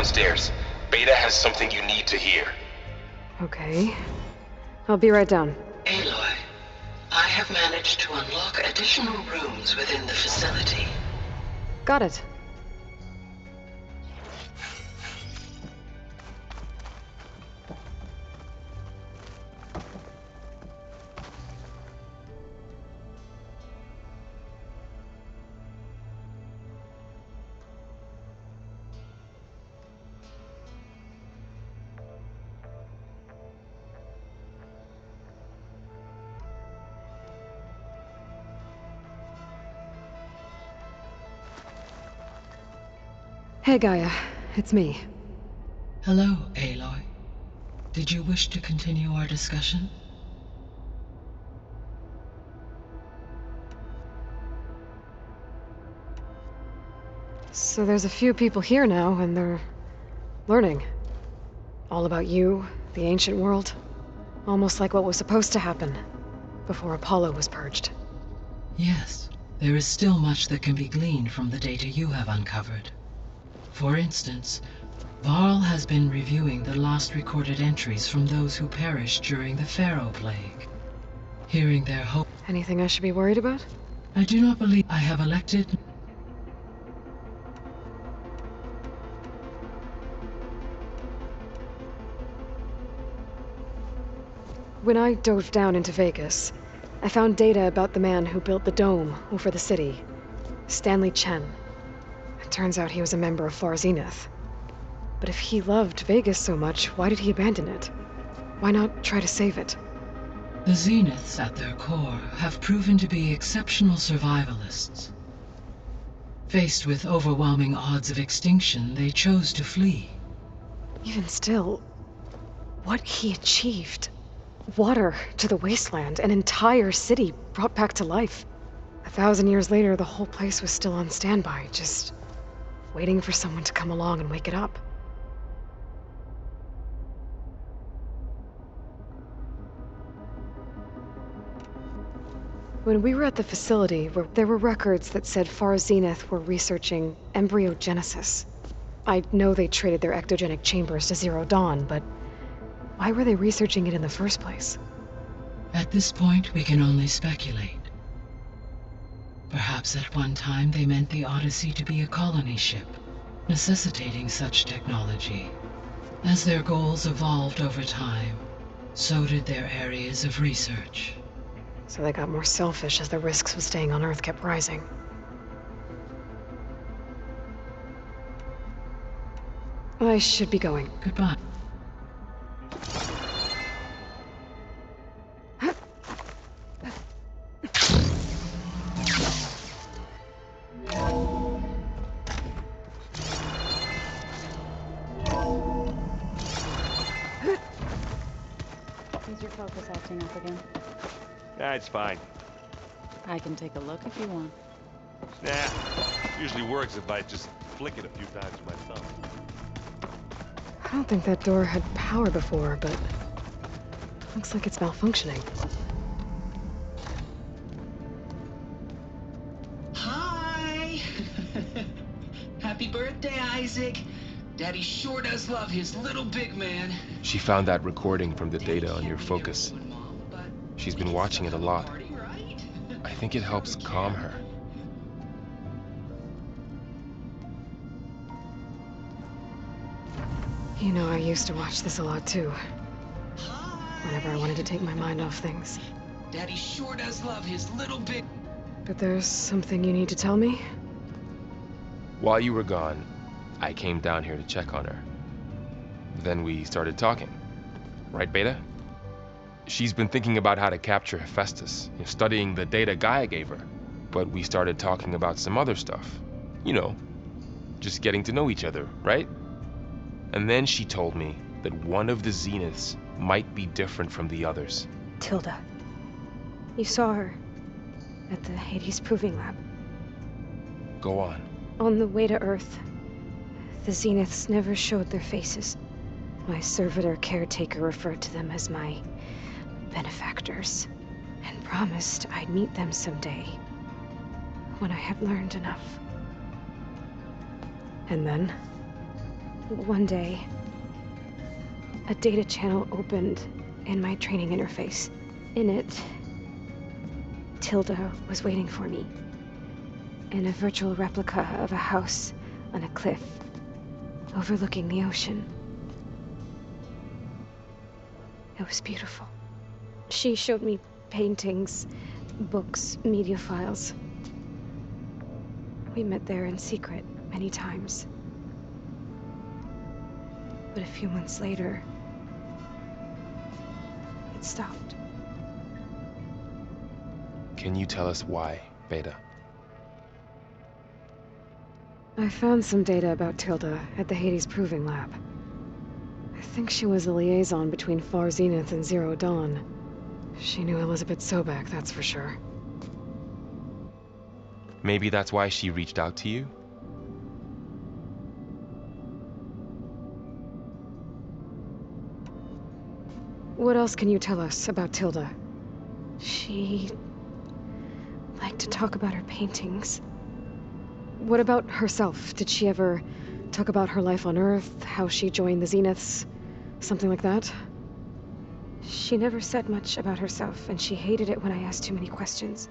downstairs. Beta has something you need to hear. Okay. I'll be right down. Aloy, I have managed to unlock additional rooms within the facility. Got it. Hey Gaia, it's me. Hello, Aloy. Did you wish to continue our discussion? So there's a few people here now, and they're learning. All about you, the ancient world. Almost like what was supposed to happen before Apollo was purged. Yes, there is still much that can be gleaned from the data you have uncovered. For instance, Varl has been reviewing the last recorded entries from those who perished during the Pharaoh Plague. Hearing their hope... Anything I should be worried about? I do not believe I have elected... When I dove down into Vegas, I found data about the man who built the dome over the city, Stanley Chen. It turns out he was a member of Far Zenith. But if he loved Vegas so much, why did he abandon it? Why not try to save it? The Zeniths, at their core, have proven to be exceptional survivalists. Faced with overwhelming odds of extinction, they chose to flee. Even still, what he achieved. Water to the wasteland, an entire city brought back to life. 1,000 years later, the whole place was still on standby, just waiting for someone to come along and wake it up. When we were at the facility, there were records that said Far Zenith were researching embryogenesis. I know they traded their ectogenic chambers to Zero Dawn, but why were they researching it in the first place? At this point, we can only speculate. Perhaps at one time they meant the Odyssey to be a colony ship, necessitating such technology. As their goals evolved over time, so did their areas of research. So they got more selfish as the risks of staying on Earth kept rising. I should be going. Goodbye. Is your focus acting up again? Nah, it's fine. I can take a look if you want. Nah, usually works if I just flick it a few times with my thumb. I don't think that door had power before, but looks like it's malfunctioning. Hi! Happy birthday, Isaac! Daddy sure does love his little big man. She found that recording from the data on your focus. She's been watching it a lot. I think it helps calm her. You know, I used to watch this a lot too. Whenever I wanted to take my mind off things. Daddy sure does love his little big... But there's something you need to tell me? While you were gone, I came down here to check on her. Then we started talking. Right, Beta? She's been thinking about how to capture Hephaestus, studying the data Gaia gave her. But we started talking about some other stuff. You know, just getting to know each other, right? And then she told me that one of the Zeniths might be different from the others. Tilda. You saw her at the Hades Proving Lab. Go on. On the way to Earth, the Zeniths never showed their faces. My servitor caretaker referred to them as my benefactors, and promised I'd meet them someday, when I had learned enough. And then, One day, a data channel opened in my training interface. In it, Tilda was waiting for me, in a virtual replica of a house on a cliff, overlooking the ocean. It was beautiful. She showed me paintings, books, media files. We met there in secret many times. But a few months later, it stopped. Can you tell us why, Beta? I found some data about Tilda at the Hades Proving Lab. I think she was a liaison between Far Zenith and Zero Dawn. She knew Elizabeth Sobek, that's for sure. Maybe that's why she reached out to you? What else can you tell us about Tilda? She liked to talk about her paintings. What about herself? Did she ever talk about her life on Earth, how she joined the Zeniths, something like that? She never said much about herself, and she hated it when I asked too many questions.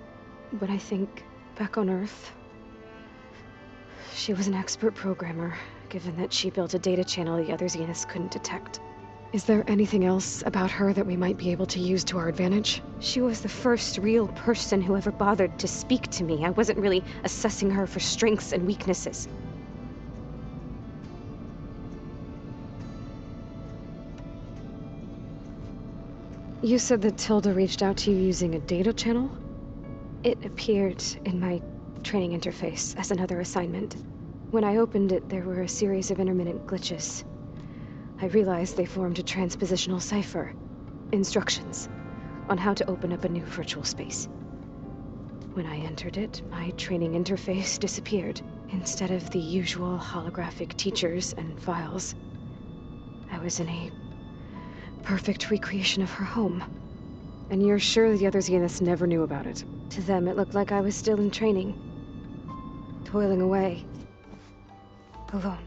But I think, back on Earth, she was an expert programmer, given that she built a data channel the other Zeniths couldn't detect. Is there anything else about her that we might be able to use to our advantage? She was the first real person who ever bothered to speak to me. I wasn't really assessing her for strengths and weaknesses. You said that Tilda reached out to you using a data channel? It appeared in my training interface as another assignment. When I opened it, there were a series of intermittent glitches. I realized they formed a transpositional cipher, instructions, on how to open up a new virtual space. When I entered it, my training interface disappeared. Instead of the usual holographic teachers and files, I was in a perfect recreation of her home. And you're sure the other Zeniths never knew about it? To them, it looked like I was still in training, toiling away, alone.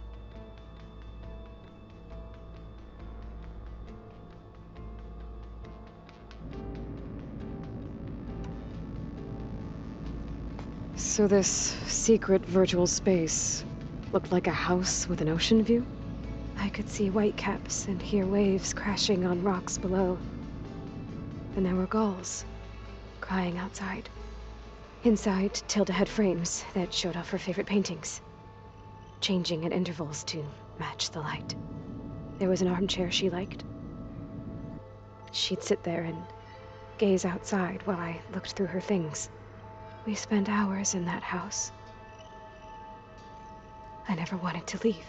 So this secret virtual space looked like a house with an ocean view? I could see whitecaps and hear waves crashing on rocks below. And there were gulls crying outside. Inside, Tilda had frames that showed off her favorite paintings, changing at intervals to match the light. There was an armchair she liked. She'd sit there and gaze outside while I looked through her things. We spent hours in that house. I never wanted to leave.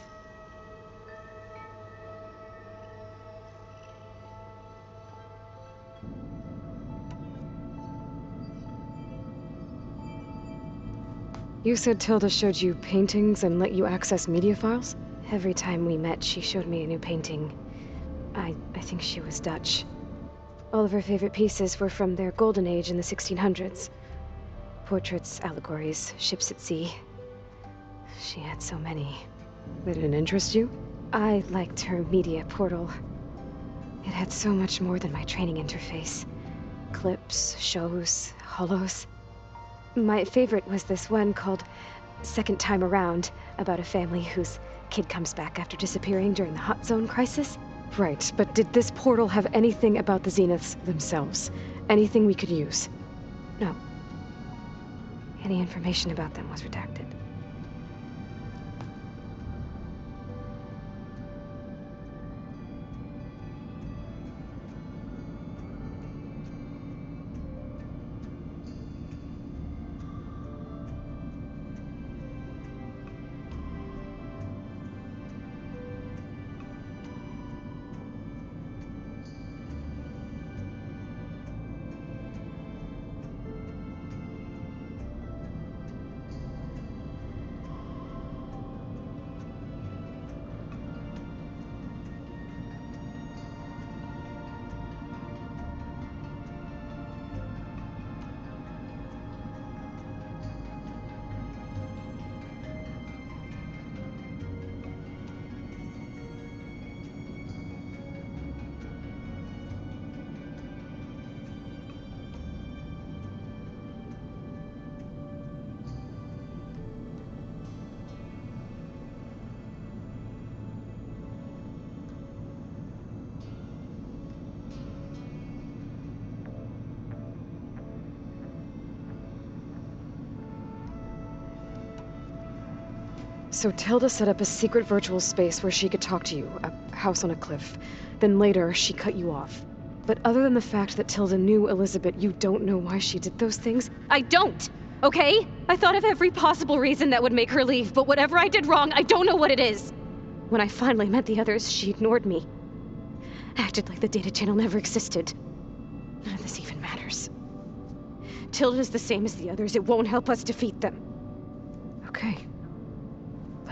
You said Tilda showed you paintings and let you access media files? Every time we met, she showed me a new painting. I think she was Dutch. All of her favorite pieces were from their golden age in the 1600s. Portraits, allegories, ships at sea. She had so many. They didn't interest you? I liked her media portal. It had so much more than my training interface. Clips, shows, holos. My favorite was this one called Second Time Around, about a family whose kid comes back after disappearing during the Hot Zone crisis. Right, but did this portal have anything about the Zeniths themselves? Anything we could use? No. Any information about them was redacted. So Tilda set up a secret virtual space where she could talk to you, a house on a cliff. Then later, she cut you off. But other than the fact that Tilda knew Elizabeth, you don't know why she did those things? I don't! Okay? I thought of every possible reason that would make her leave, but whatever I did wrong, I don't know what it is! When I finally met the others, she ignored me. Acted like the data channel never existed. None of this even matters. Tilda's the same as the others. It won't help us defeat them. Okay.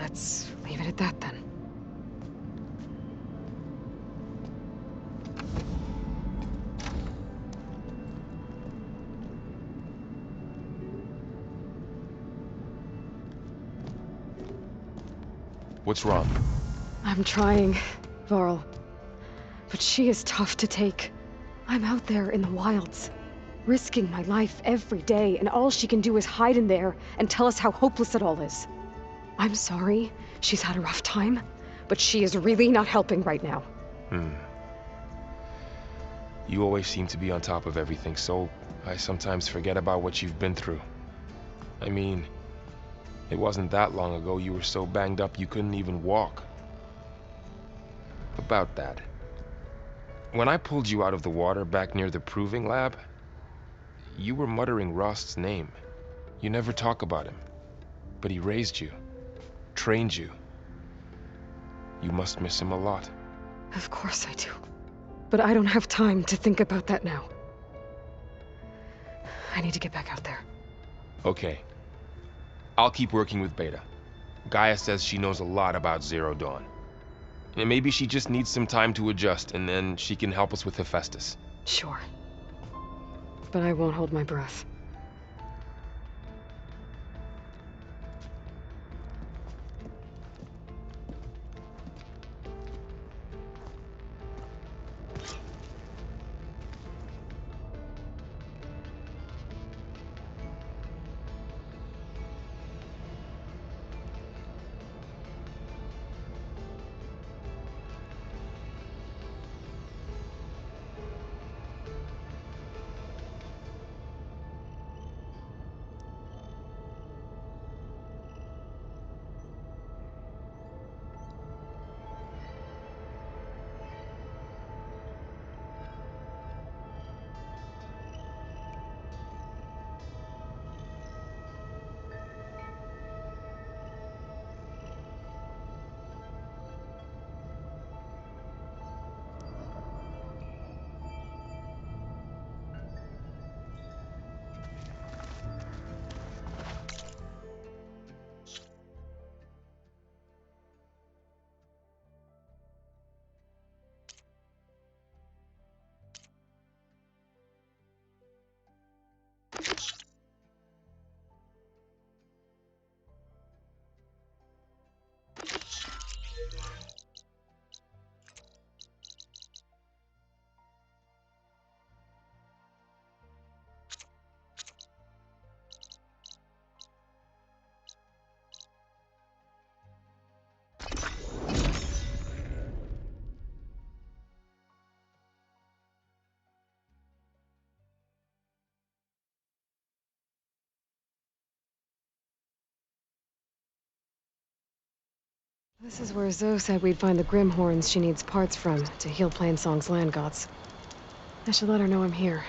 Let's leave it at that then. What's wrong? I'm trying, Varl. But she is tough to take. I'm out there in the wilds, risking my life every day, and all she can do is hide in there and tell us how hopeless it all is. I'm sorry she's had a rough time, but she is really not helping right now. You always seem to be on top of everything, so I sometimes forget about what you've been through. I mean, it wasn't that long ago you were so banged up you couldn't even walk. About that. When I pulled you out of the water back near the proving lab, you were muttering Rost's name. You never talk about him, but he raised you, trained you. You must miss him a lot. Of course I do. But I don't have time to think about that now. I need to get back out there. Okay. I'll keep working with Beta. Gaia says she knows a lot about Zero Dawn. And maybe she just needs some time to adjust, and then she can help us with Hephaestus. Sure. But I won't hold my breath. This is where Zoe said we'd find the Grim Horns she needs parts from to heal Plainsong's land gods. I should let her know I'm here.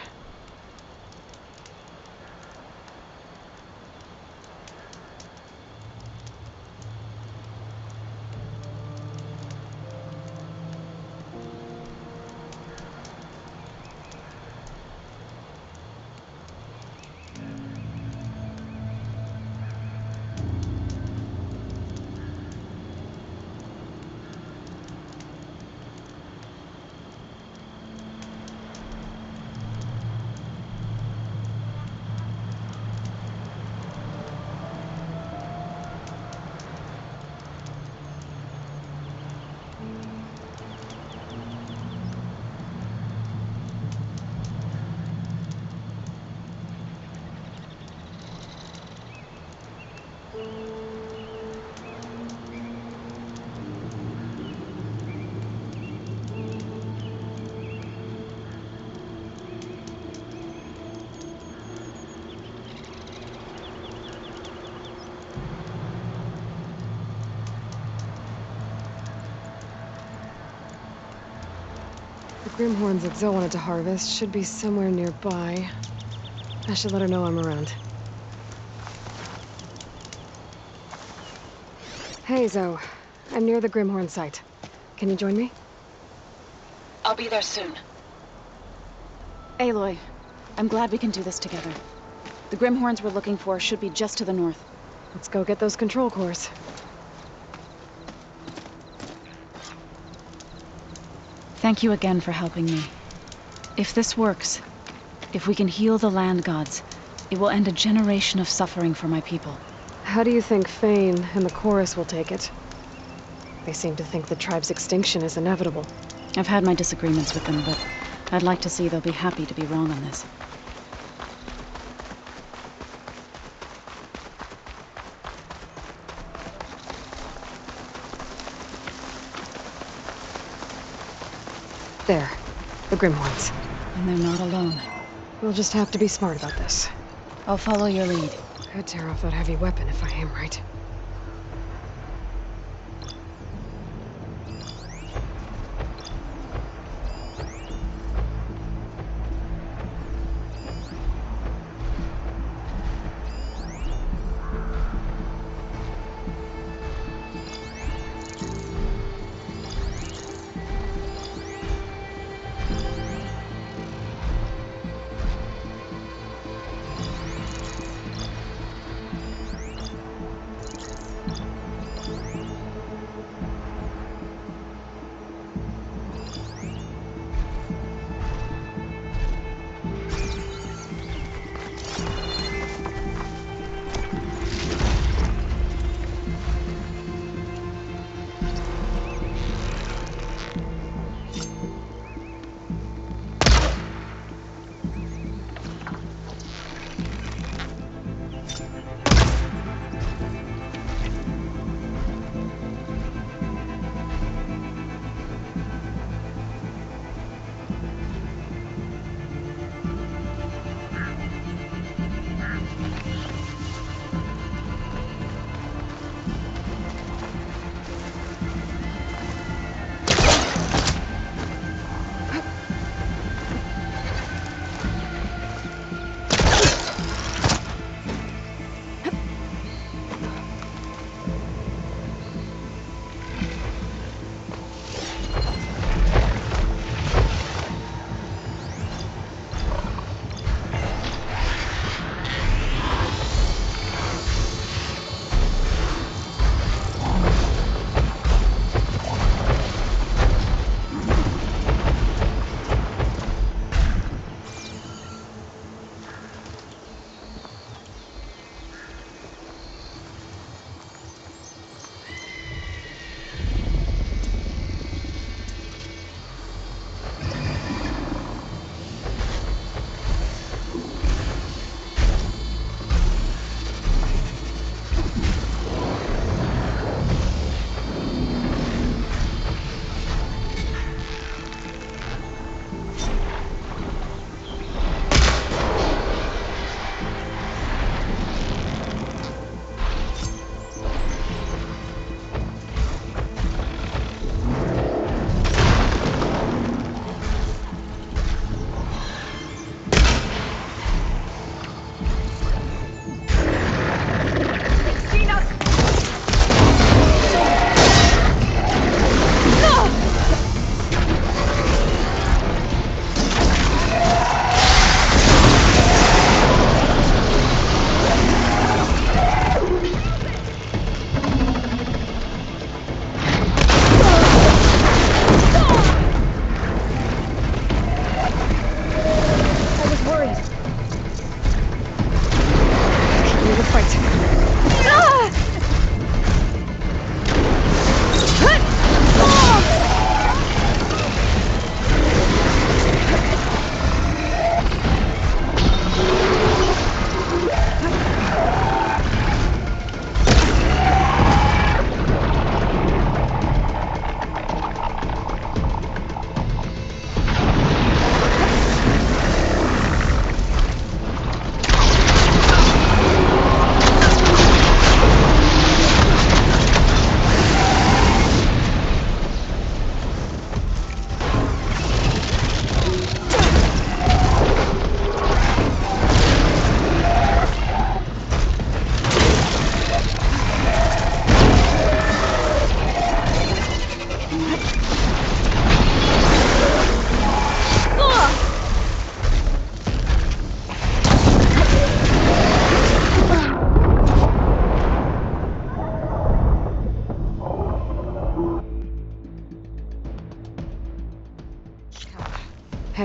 Grimhorns that Zoe wanted to harvest should be somewhere nearby. I should let her know I'm around. Hey, Zoe. I'm near the Grimhorn site. Can you join me? I'll be there soon. Aloy, I'm glad we can do this together. The Grimhorns we're looking for should be just to the north. Let's go get those control cores. Thank you again for helping me. If this works, if we can heal the land gods, it will end a generation of suffering for my people. How do you think Fane and the chorus will take it? They seem to think the tribe's extinction is inevitable. I've had my disagreements with them, but I'd like to see they'll be happy to be wrong on this. There. The Grimhorns. And they're not alone. We'll just have to be smart about this. I'll follow your lead. Could tear off that heavy weapon if I aim right.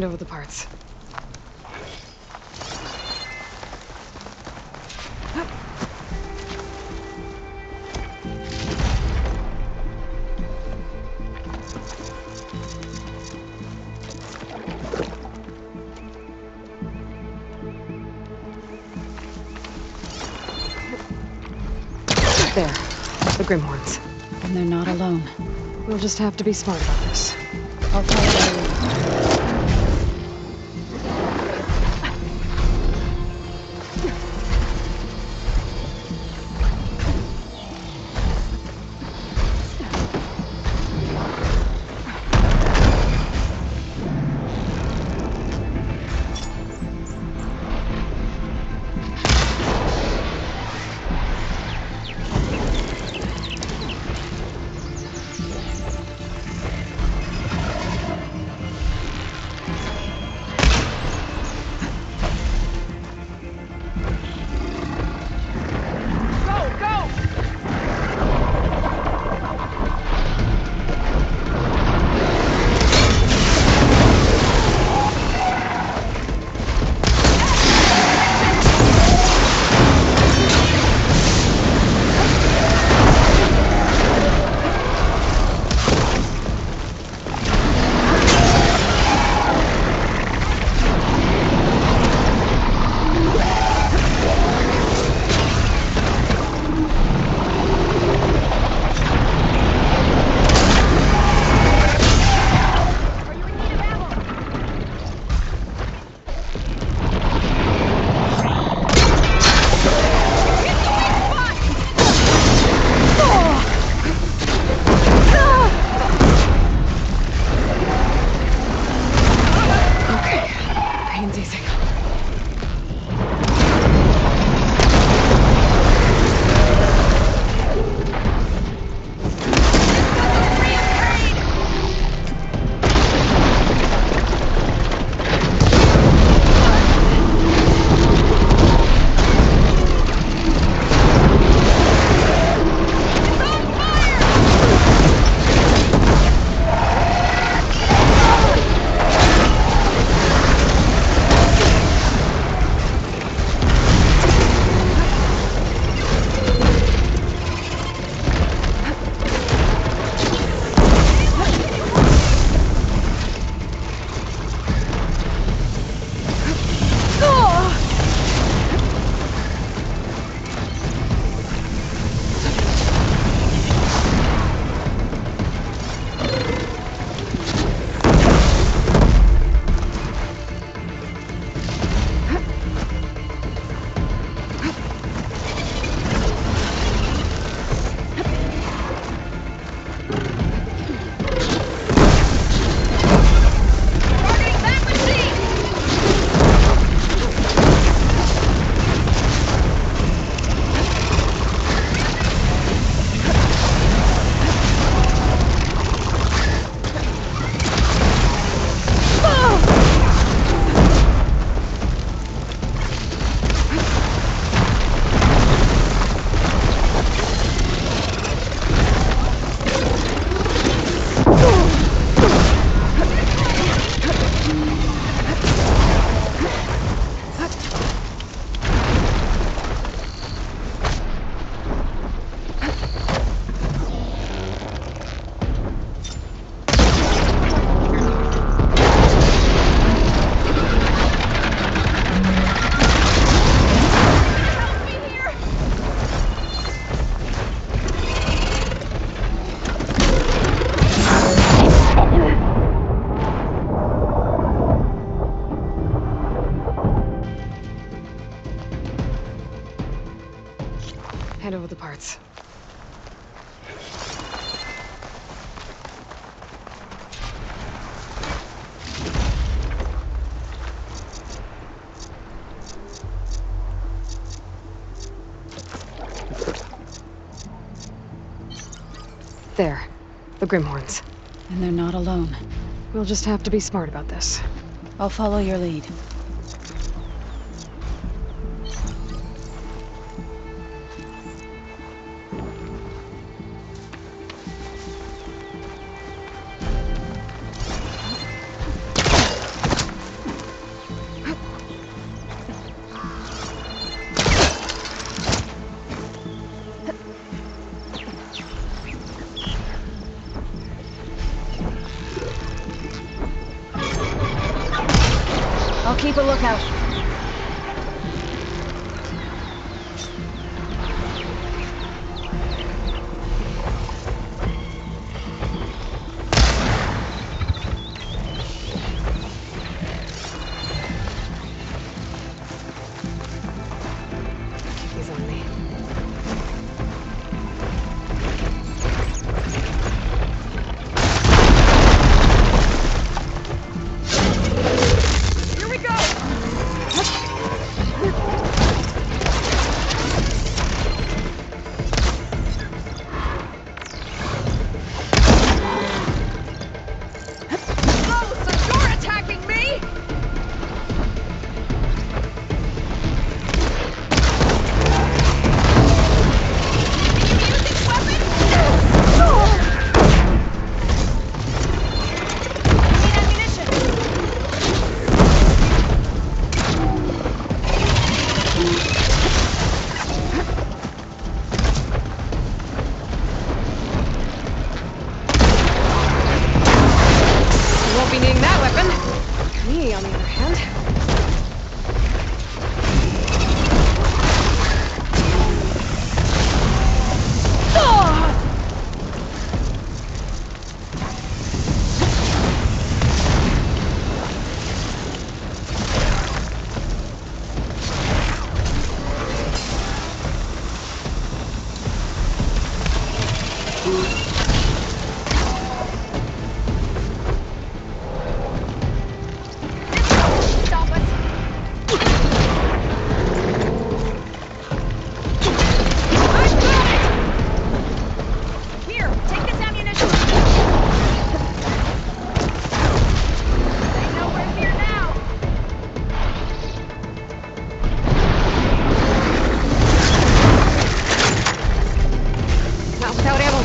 Hand over the parts. There. The Grimhorns. And they're not alone. We'll just have to be smart about this. I'll follow you. Hand over the parts. There. The Grimhorns. And they're not alone. We'll just have to be smart about this. I'll follow your lead. I'll keep a lookout. He's on me. Here we go! Oh, so you're attacking me? Can you use this weapon? Need ammunition. You won't be needing that weapon. Me, on the other hand. Stop us. I've got it! Here, take this ammunition. They know we're here now. Not without ammo.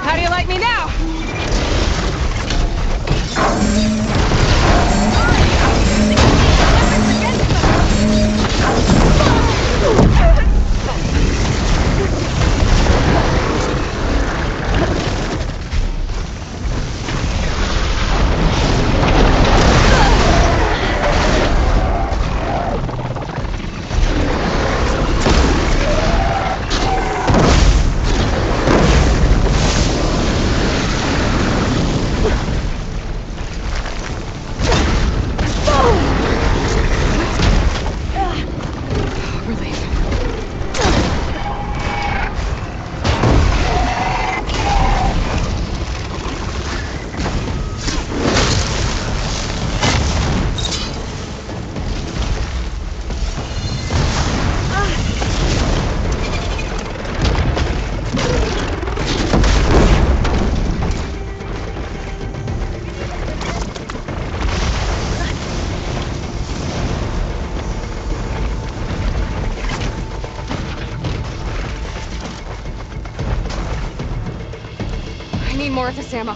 How do you like me now? Relief. I need more of this ammo.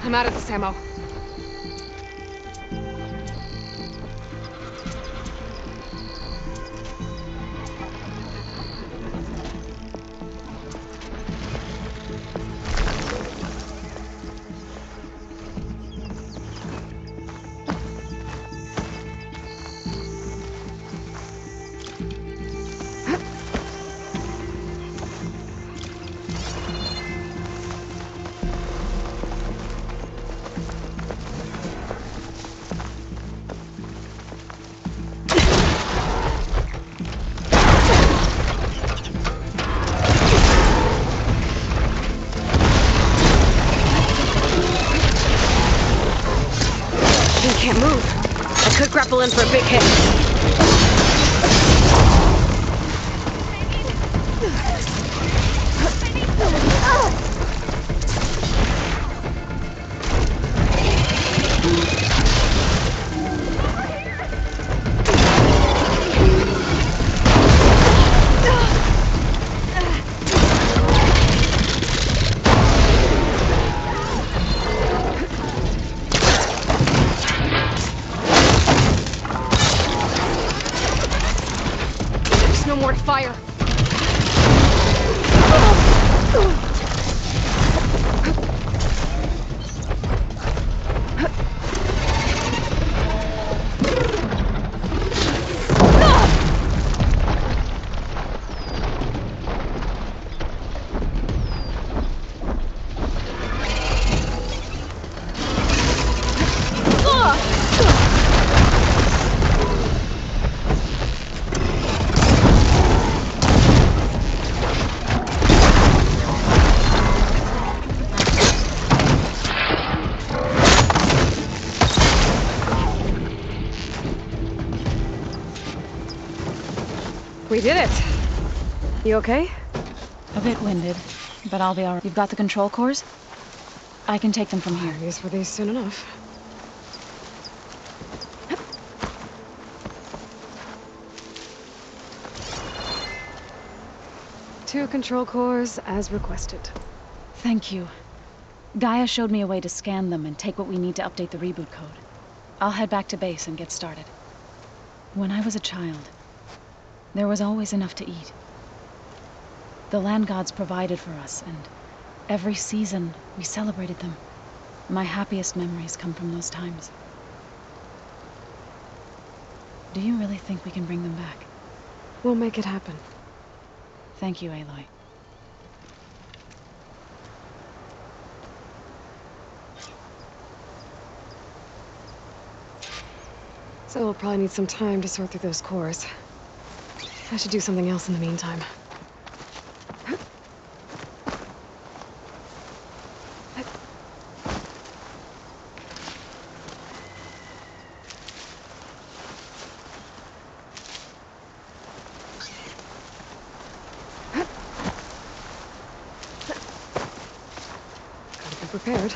I'm out of this ammo. Can't move. I could grapple in for a big hit. No more to fire. We did it! You okay? A bit winded, but I'll be alright. You've got the control cores? I can take them from here. Use for these soon enough. Two control cores, as requested. Thank you. Gaia showed me a way to scan them and take what we need to update the reboot code. I'll head back to base and get started. When I was a child, there was always enough to eat. The land gods provided for us, and every season we celebrated them. My happiest memories come from those times. Do you really think we can bring them back? We'll make it happen. Thank you, Aloy. So we'll probably need some time to sort through those cores. I should do something else in the meantime. Gotta be prepared.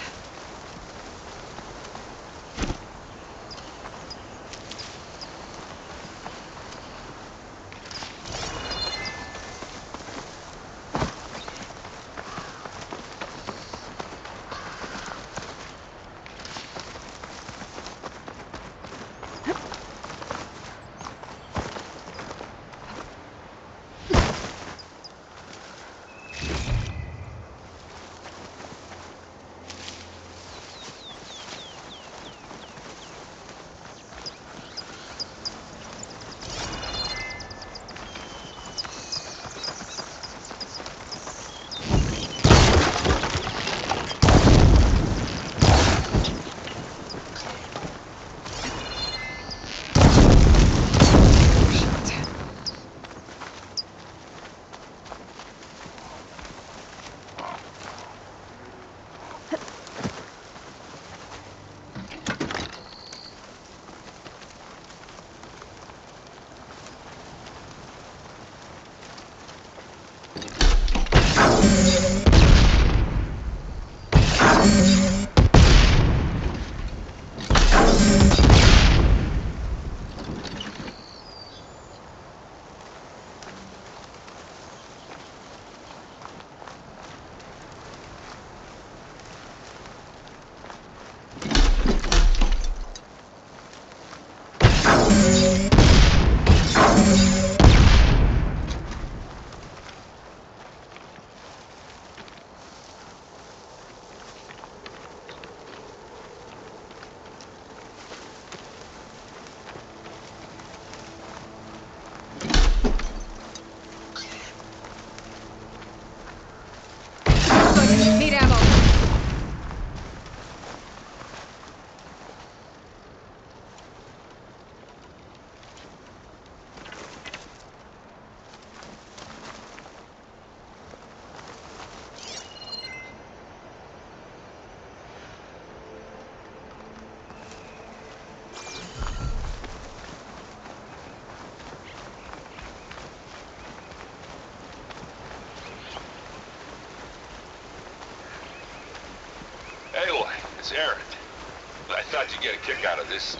Thought you'd get a kick out of this.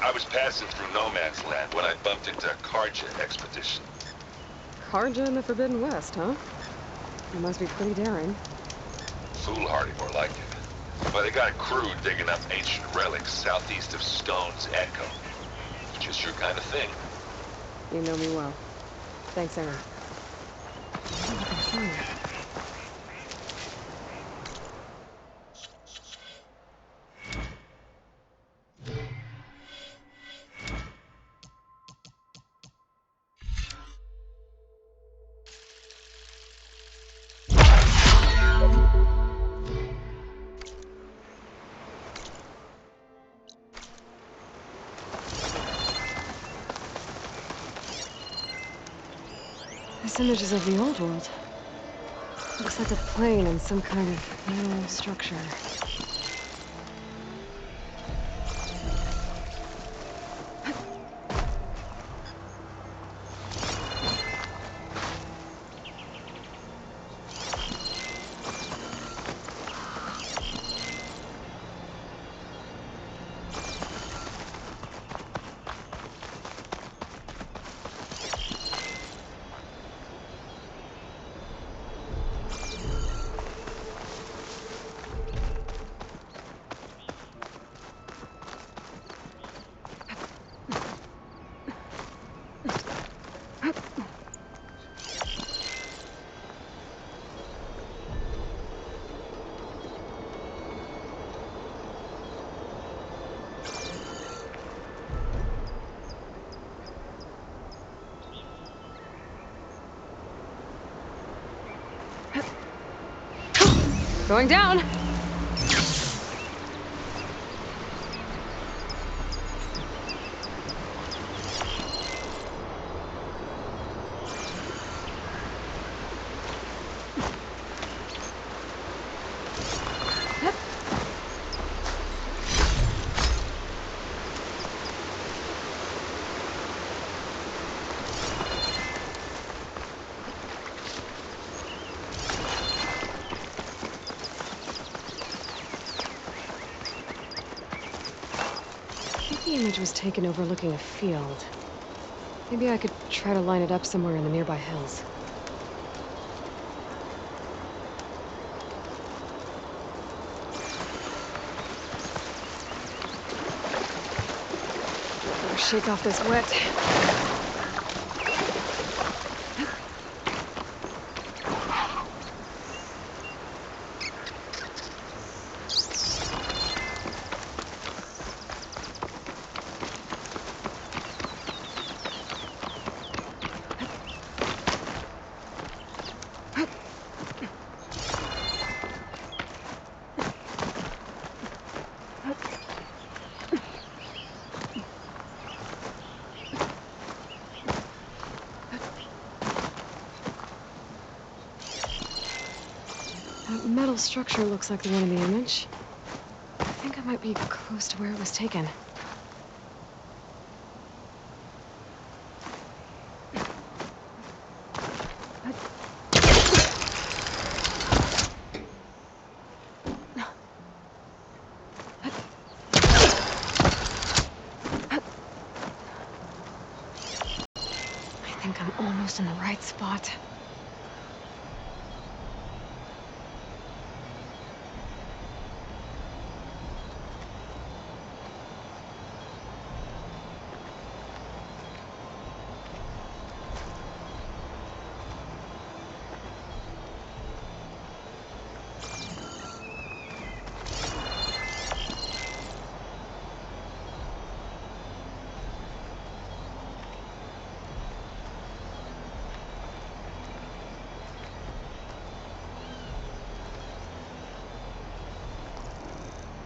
I was passing through No Man's Land when I bumped into a Karja expedition. Karja in the Forbidden West, huh? You must be pretty daring. Foolhardy, more like it. Well, they got a crew digging up ancient relics southeast of Stone's Echo. Just your kind of thing. You know me well. Thanks, Aaron. I wonder what they're saying. This image is of the old world. Looks like a plane and some kind of metal structure. Going down! The image was taken overlooking a field. Maybe I could try to line it up somewhere in the nearby hills. Better shake off this wet. That metal structure looks like the one in the image. I think I might be close to where it was taken. I think I'm almost in the right spot.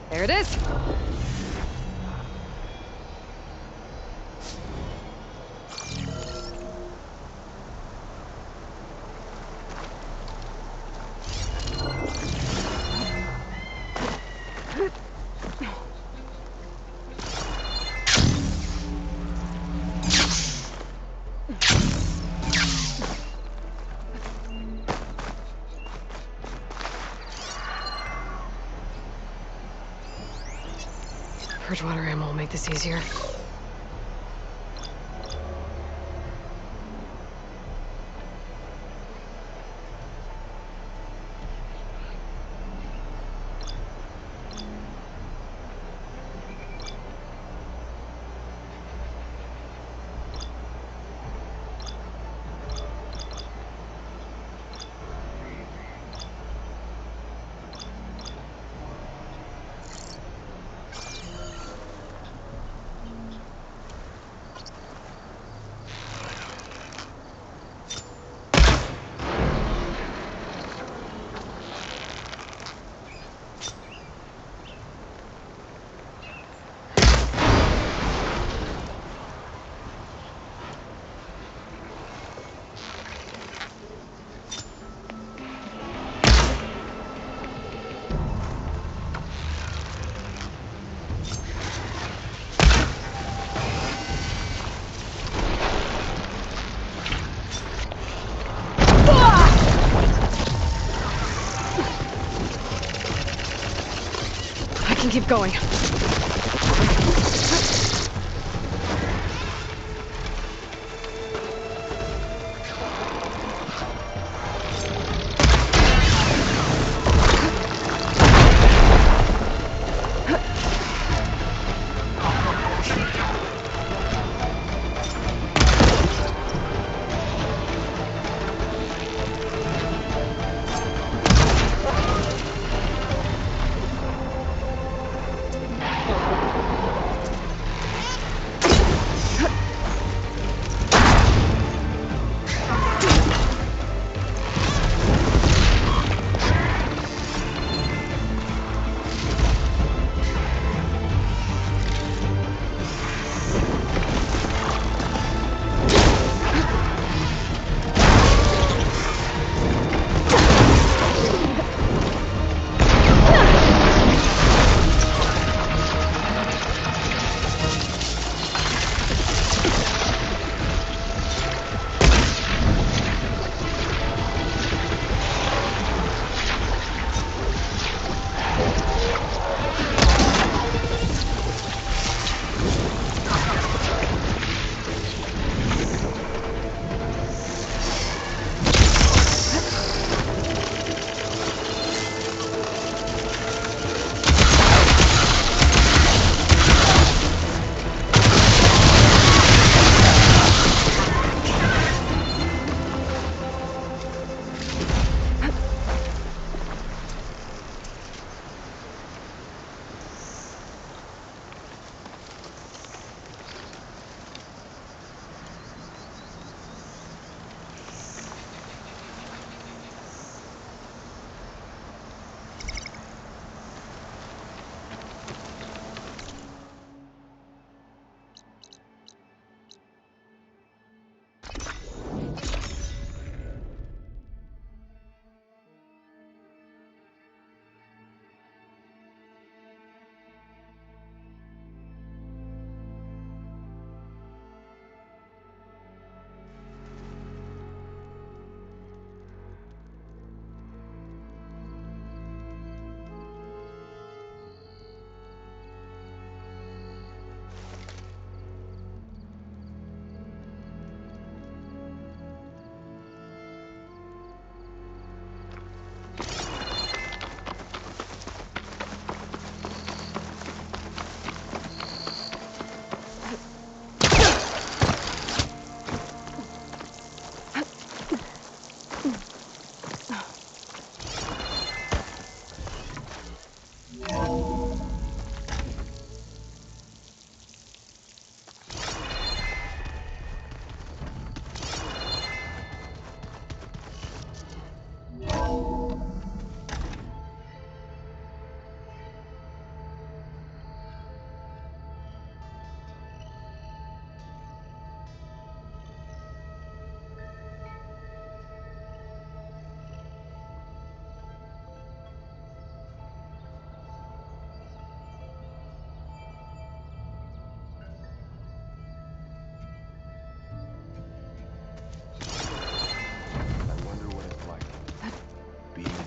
There it is! Purge water ammo will make this easier. I can keep going.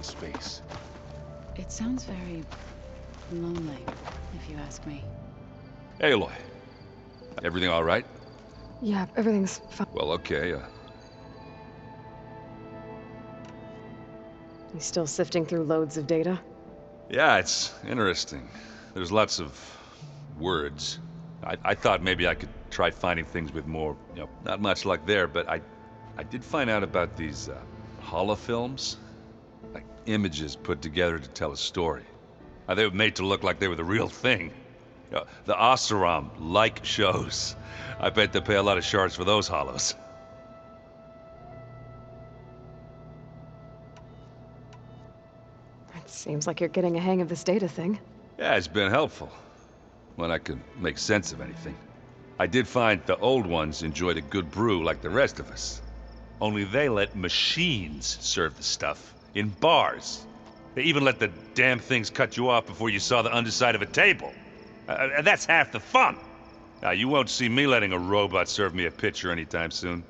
Space. It sounds very lonely, if you ask me. Aloy, everything all right? Yeah, everything's fine. Well, okay. You still sifting through loads of data? Yeah, it's interesting. There's lots of words. I thought maybe I could try finding things with more, not much luck there, but I did find out about these holofilms. Like images put together to tell a story. They were made to look like they were the real thing. The Oseram like shows. I bet they pay a lot of shards for those hollows. It seems like you're getting a hang of this data thing. Yeah, it's been helpful. When I could make sense of anything. I did find the old ones enjoyed a good brew like the rest of us. Only they let machines serve the stuff in bars. They even let the damn things cut you off before you saw the underside of a table. That's half the fun. Now, you won't see me letting a robot serve me a pitcher anytime soon.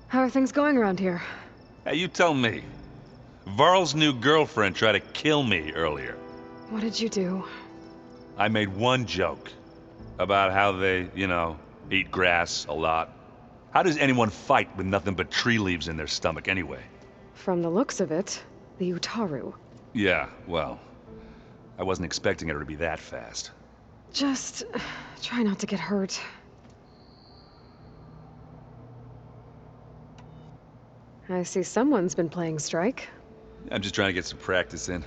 How are things going around here? Hey, you tell me. Varl's new girlfriend tried to kill me earlier. What did you do? I made one joke about how they, eat grass a lot. How does anyone fight with nothing but tree leaves in their stomach anyway? From the looks of it, the Utaru. Yeah, well, I wasn't expecting her to be that fast. Just try not to get hurt. I see someone's been playing Strike. I'm just trying to get some practice in.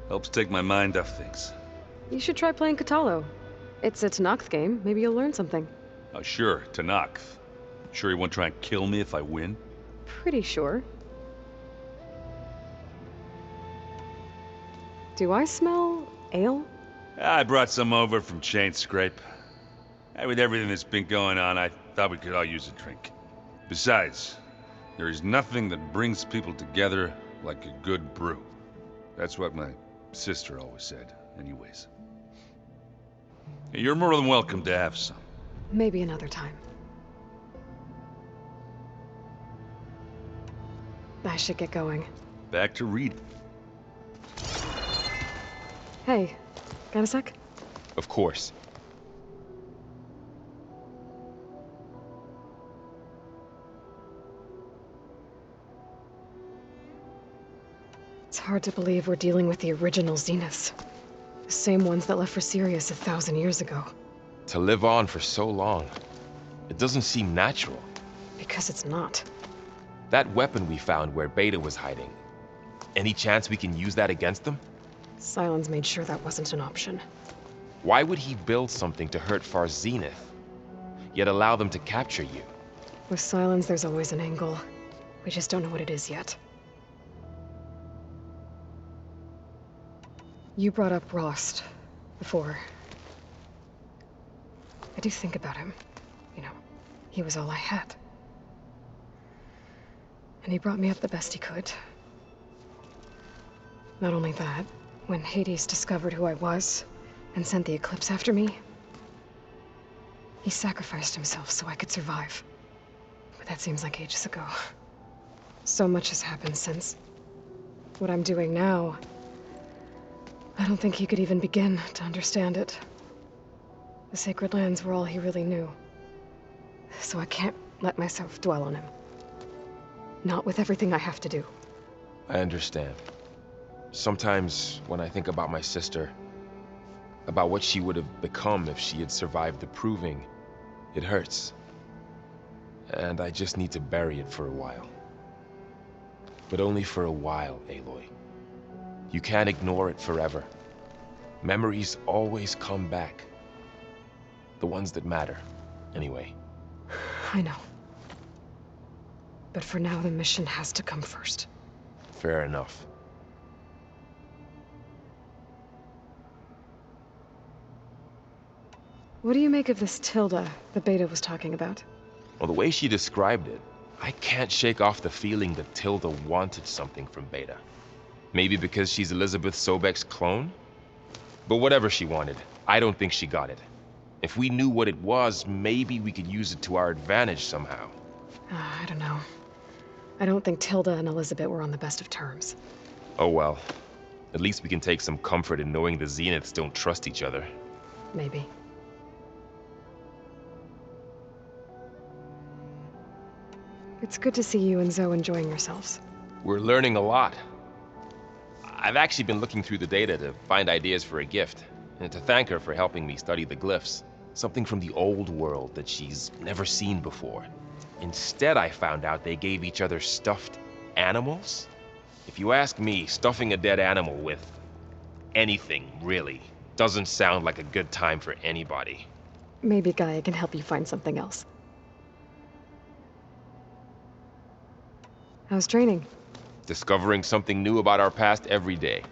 Helps take my mind off things. You should try playing Katalo. It's a Tanakh game. Maybe you'll learn something. Oh, sure, Tanakh. Sure he won't try and kill me if I win? Pretty sure. Do I smell ale? I brought some over from Chain Scrape. With everything that's been going on, I thought we could all use a drink. Besides, there is nothing that brings people together like a good brew. That's what my sister always said, anyways. You're more than welcome to have some. Maybe another time. I should get going. Back to reading. Hey, got a sec? Of course. It's hard to believe we're dealing with the original Zeniths. The same ones that left for Sirius 1,000 years ago. To live on for so long, it doesn't seem natural. Because it's not. That weapon we found where Beta was hiding, any chance we can use that against them? Sylens made sure that wasn't an option. Why would he build something to hurt Far's Zenith, yet allow them to capture you? With Sylens, there's always an angle. We just don't know what it is yet. You brought up Rost before. I do think about him. He was all I had. And he brought me up the best he could. Not only that, when Hades discovered who I was and sent the Eclipse after me, he sacrificed himself so I could survive. But that seems like ages ago. So much has happened since. What I'm doing now, I don't think he could even begin to understand it. The Sacred Lands were all he really knew. So I can't let myself dwell on him. Not with everything I have to do. I understand. Sometimes when I think about my sister, about what she would have become if she had survived the Proving, it hurts. And I just need to bury it for a while. But only for a while, Aloy. You can't ignore it forever. Memories always come back. The ones that matter, anyway. I know. But for now, the mission has to come first. Fair enough. What do you make of this Tilda the Beta was talking about? Well, the way she described it, I can't shake off the feeling that Tilda wanted something from Beta. Maybe because she's Elizabeth Sobek's clone? But whatever she wanted, I don't think she got it. If we knew what it was, maybe we could use it to our advantage somehow. I don't know. I don't think Tilda and Elizabeth were on the best of terms. Oh well. At least we can take some comfort in knowing the Zeniths don't trust each other. Maybe. It's good to see you and Zoe enjoying yourselves. We're learning a lot. I've actually been looking through the data to find ideas for a gift, and to thank her for helping me study the glyphs. Something from the old world that she's never seen before. Instead, I found out they gave each other stuffed animals. If you ask me, stuffing a dead animal with anything, really, doesn't sound like a good time for anybody. Maybe Gaia can help you find something else. How's training? Discovering something new about our past every day.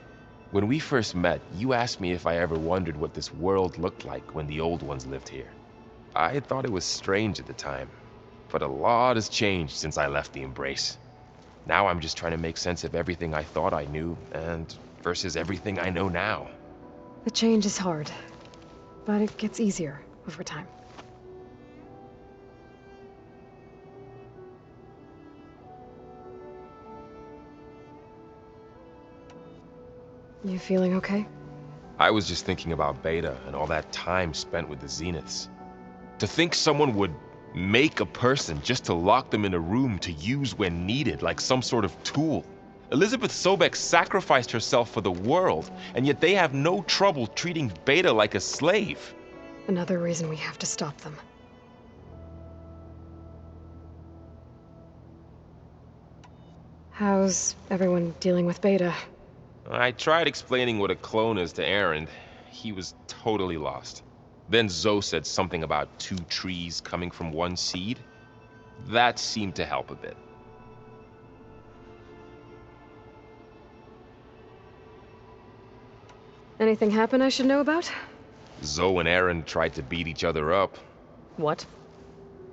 When we first met, you asked me if I ever wondered what this world looked like when the old ones lived here. I had thought it was strange at the time, but a lot has changed since I left the Embrace. Now I'm just trying to make sense of everything I thought I knew, and versus everything I know now. The change is hard, but it gets easier over time. You feeling okay? I was just thinking about Beta and all that time spent with the Zeniths. To think someone would make a person just to lock them in a room to use when needed, like some sort of tool. Elizabeth Sobek sacrificed herself for the world, and yet they have no trouble treating Beta like a slave. Another reason we have to stop them. How's everyone dealing with Beta? I tried explaining what a clone is to Aaron. He was totally lost. Then Zoe said something about 2 trees coming from 1 seed. That seemed to help a bit. Anything happen I should know about? Zoe and Aaron tried to beat each other up. What?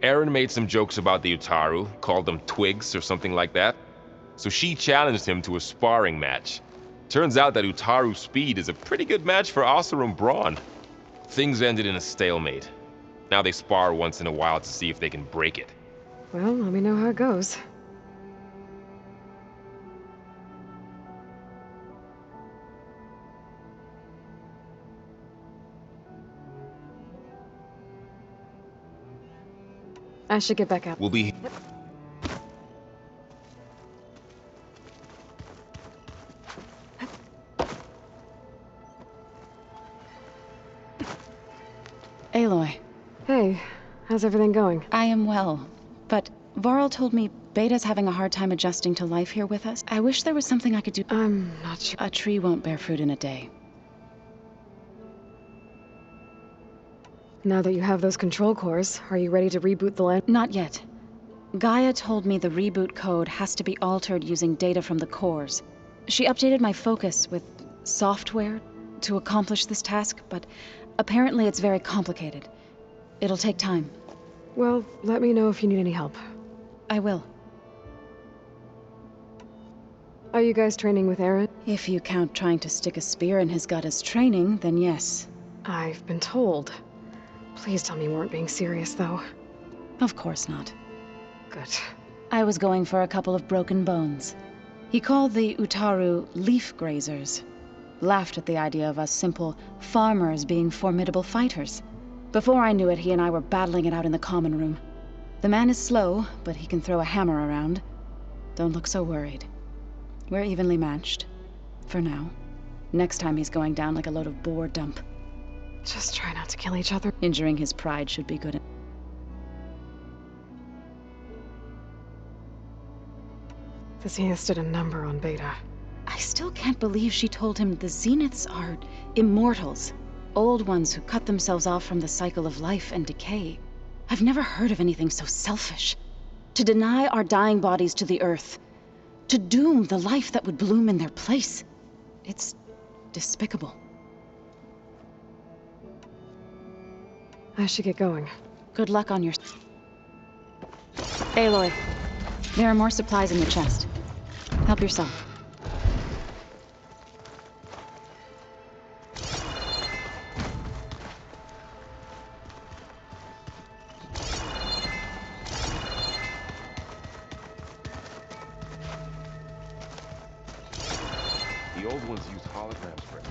Aaron made some jokes about the Utaru, called them twigs or something like that. So she challenged him to a sparring match. Turns out that Utaru speed is a pretty good match for Oseram brawn. Things ended in a stalemate. Now they spar once in a while to see if they can break it. Well, let me know how it goes. I should get back out. We'll be... Aloy, Hey, how's everything going? I am well, but Varl told me Beta's having a hard time adjusting to life here with us. I wish there was something I could do. I'm not sure. A tree won't bear fruit in a day. Now that you have those control cores, are you ready to reboot the land? Not yet. Gaia told me the reboot code has to be altered using data from the cores. She updated my focus with software to accomplish this task, but apparently it's very complicated. It'll take time. Well, let me know if you need any help. I will. Are you guys training with Aaron? If you count trying to stick a spear in his gut as training, then yes. I've been told. Please tell me you weren't being serious, though. Of course not. Good. I was going for a couple of broken bones. He called the Utaru leaf grazers. Laughed at the idea of us simple farmers being formidable fighters. Before I knew it, he and I were battling it out in the common room. The man is slow, but he can throw a hammer around. Don't look so worried. We're evenly matched. For now. Next time he's going down like a load of boar dump. Just try not to kill each other. Injuring his pride should be good. The Zeniths did a number on Beta. I still can't believe she told him the Zeniths are immortals. Old ones who cut themselves off from the cycle of life and decay. I've never heard of anything so selfish. To deny our dying bodies to the earth. To doom the life that would bloom in their place. It's despicable. I should get going. Good luck on your... Aloy, there are more supplies in the chest. Help yourself. spray.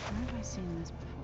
Where have I seen this before?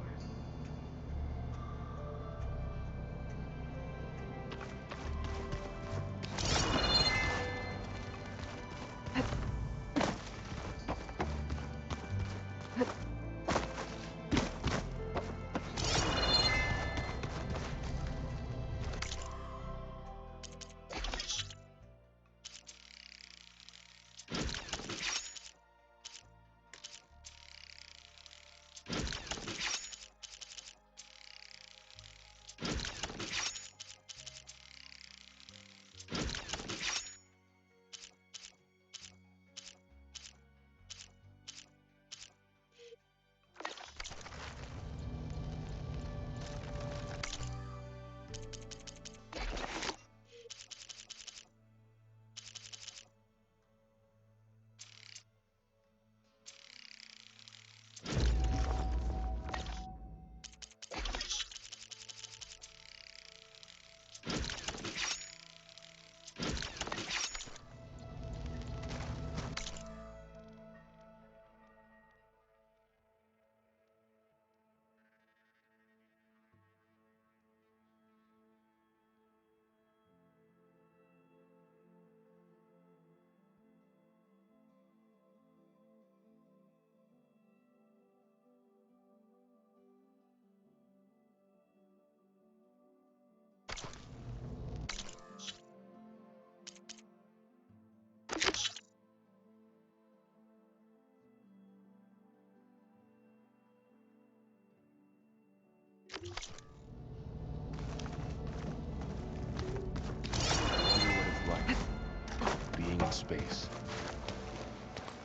Being in space.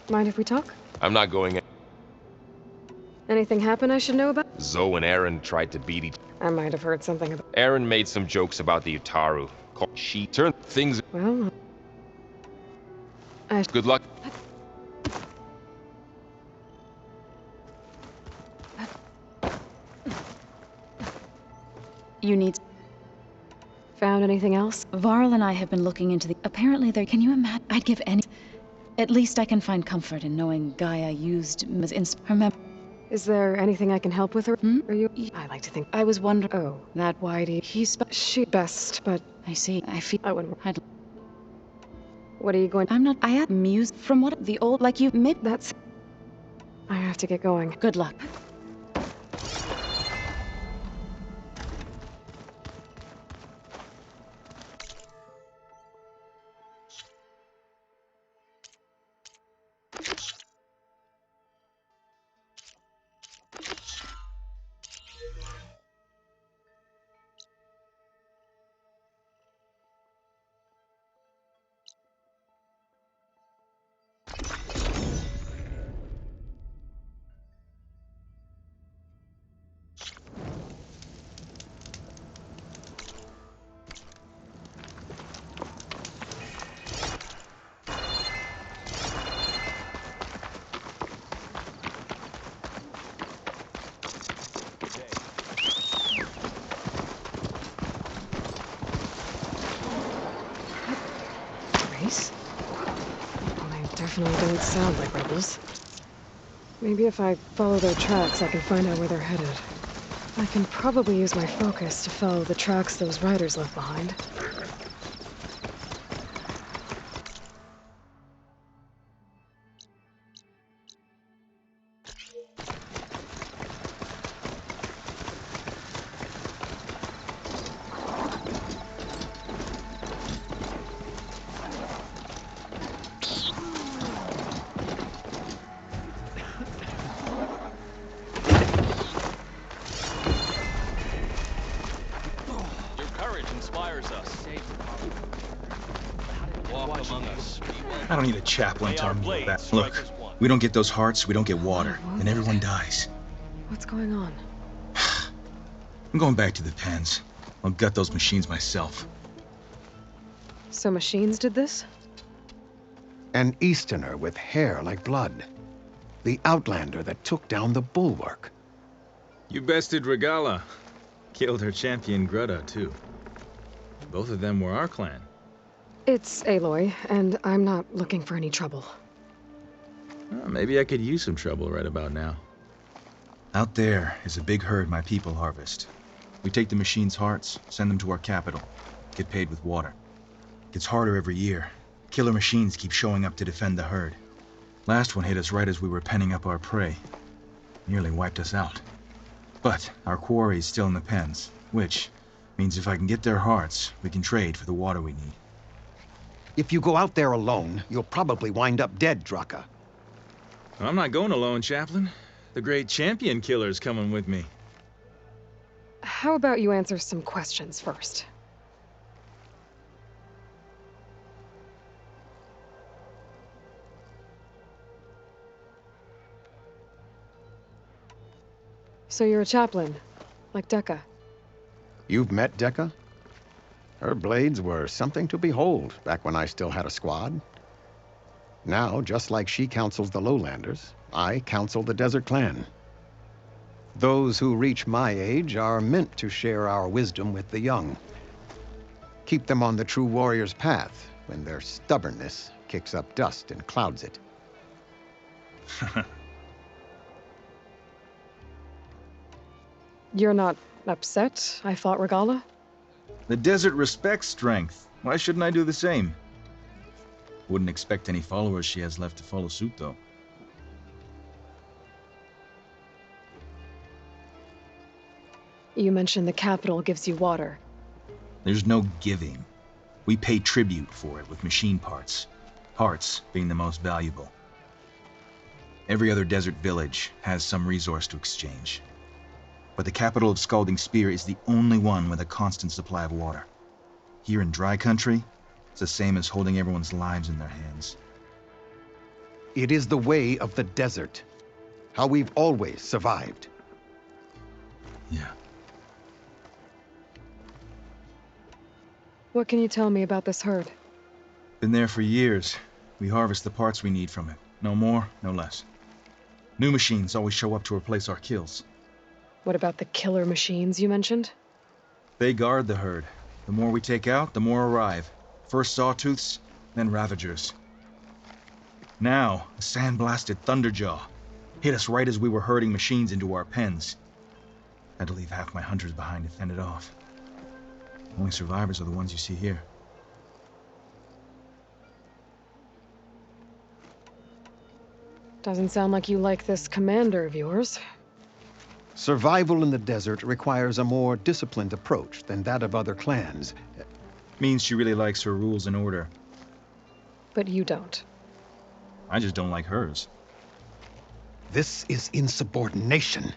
Mind if we talk? I'm not going in. Anything happen I should know about? Zoe and Aaron tried to beat each. I might have heard something about. Aaron made some jokes about the Utaru. She turned things. Well, Good luck. You need... found anything else? Varl and I have been looking into the... Apparently there... Can you imagine? I'd give any... At least I can find comfort in knowing Gaia used as her Is there anything I can help with her? Hmm? Are you? I like to think. I was wondering... Oh, that why do you... She best, but I see. I feel... I wouldn't. I'd... What are you going? I'm not... I am mused from what... The old... Like you... Maybe... That's. I have to get going. Good luck. Race? Well, they definitely don't sound like rebels. Maybe if I follow their tracks, I can find out where they're headed. I can probably use my focus to follow the tracks those riders left behind. I don't need a chaplain May telling our me blade that. strike Look, as one. we don't get those hearts, we don't get water, and everyone dies. What's going on? I'm going back to the pens. I'll gut those machines myself. So machines did this? An Easterner with hair like blood. The Outlander that took down the bulwark. You bested Regala. Killed her champion Greta, too. Both of them were our clan. It's Aloy, and I'm not looking for any trouble. Well, maybe I could use some trouble right about now. Out there is a big herd my people harvest. We take the machines' hearts, send them to our capital, get paid with water. Gets harder every year. Killer machines keep showing up to defend the herd. Last one hit us right as we were penning up our prey. Nearly wiped us out. But our quarry is still in the pens, which means if I can get their hearts, we can trade for the water we need. If you go out there alone, you'll probably wind up dead, Draka. I'm not going alone, Chaplain. The great champion killer's coming with me. How about you answer some questions first? So you're a chaplain, like Dekka. You've met Dekka? Her blades were something to behold back when I still had a squad. Now, just like she counsels the Lowlanders, I counsel the Desert Clan. Those who reach my age are meant to share our wisdom with the young. Keep them on the true warrior's path when their stubbornness kicks up dust and clouds it. You're not upset I fought Regala? The desert respects strength. Why shouldn't I do the same? Wouldn't expect any followers she has left to follow suit, though. You mentioned the capital gives you water. There's no giving. We pay tribute for it with machine parts. Parts being the most valuable. Every other desert village has some resource to exchange. But the capital of Scalding Spear is the only one with a constant supply of water. Here in dry country, it's the same as holding everyone's lives in their hands. It is the way of the desert. How we've always survived. Yeah. What can you tell me about this herd? Been there for years. We harvest the parts we need from it. No more, no less. New machines always show up to replace our kills. What about the killer machines you mentioned? They guard the herd. The more we take out, the more arrive. First sawtooths, then ravagers. Now, a sand-blasted thunderjaw hit us right as we were herding machines into our pens. Had to leave half my hunters behind to fend it off. Only survivors are the ones you see here. Doesn't sound like you like this commander of yours. Survival in the desert requires a more disciplined approach than that of other clans. Means she really likes her rules and order. But you don't. I just don't like hers. This is insubordination.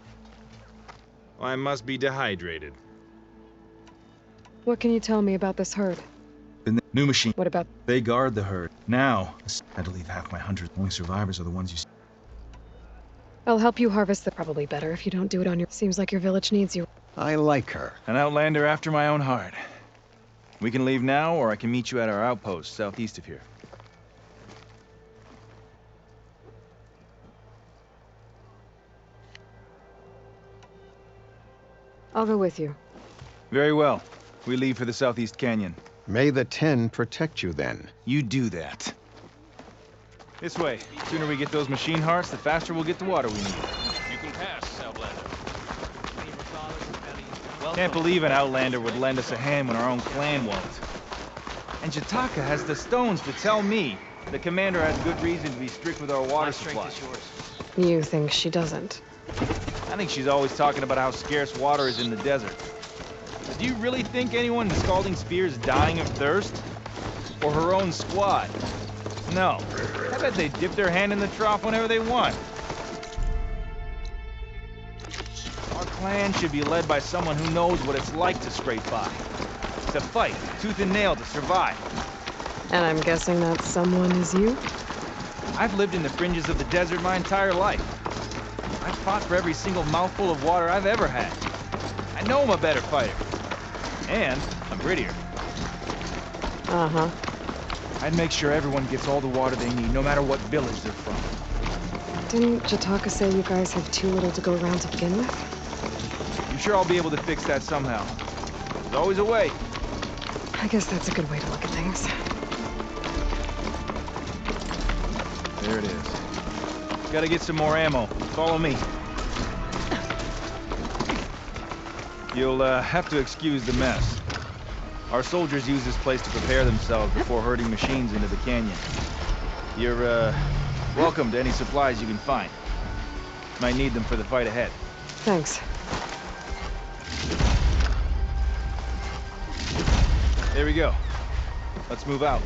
I must be dehydrated. What can you tell me about this herd? New machine. What about... They guard the herd. Now, had to leave half my hunters. Only survivors are the ones you see. I'll help you harvest the... Probably better if you don't do it on your... Seems like your village needs you. I like her. An outlander after my own heart. We can leave now, or I can meet you at our outpost southeast of here. I'll go with you. Very well. We leave for the Southeast Canyon. May the 10 protect you then. You do that. This way. The sooner we get those machine hearts, the faster we'll get the water we need. You can pass, Outlander. Can't believe an outlander would lend us a hand when our own clan won't. And Jataka has the stones to tell me the commander has good reason to be strict with our water supply. You think she doesn't? I think she's always talking about how scarce water is in the desert. But do you really think anyone in Scalding Spear is dying of thirst? Or her own squad? No. I bet they dip their hand in the trough whenever they want. Our clan should be led by someone who knows what it's like to scrape by. To fight, tooth and nail to survive. And I'm guessing that someone is you? I've lived in the fringes of the desert my entire life. I've fought for every single mouthful of water I've ever had. I know I'm a better fighter. And I'm prettier. Uh-huh. I'd make sure everyone gets all the water they need, no matter what village they're from. Didn't Jataka say you guys have too little to go around to begin with? I'm sure I'll be able to fix that somehow. There's always a way. I guess that's a good way to look at things. There it is. Gotta get some more ammo. Follow me. You'll have to excuse the mess. Our soldiers use this place to prepare themselves before herding machines into the canyon. You're, welcome to any supplies you can find. Might need them for the fight ahead. Thanks. There we go. Let's move out.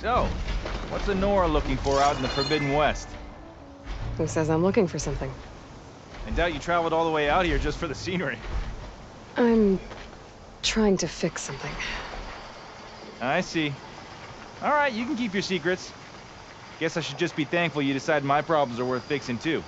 So, what's a Nora looking for out in the Forbidden West? Who says I'm looking for something? I doubt you traveled all the way out here just for the scenery. I'm trying to fix something. I see. Alright, you can keep your secrets. Guess I should just be thankful you decided my problems are worth fixing too.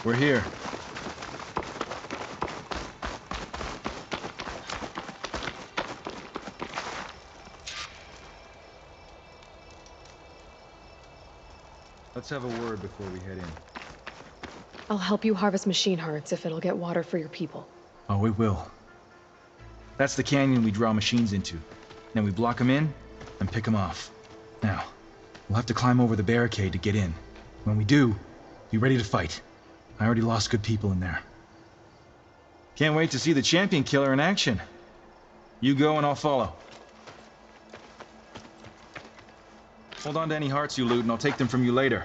We're here. Let's have a word before we head in. I'll help you harvest machine hearts if it'll get water for your people. Oh, it will. That's the canyon we draw machines into. Then we block them in and pick them off. Now, we'll have to climb over the barricade to get in. When we do, be ready to fight. I already lost good people in there. Can't wait to see the champion killer in action. You go and I'll follow. Hold on to any hearts you loot and I'll take them from you later.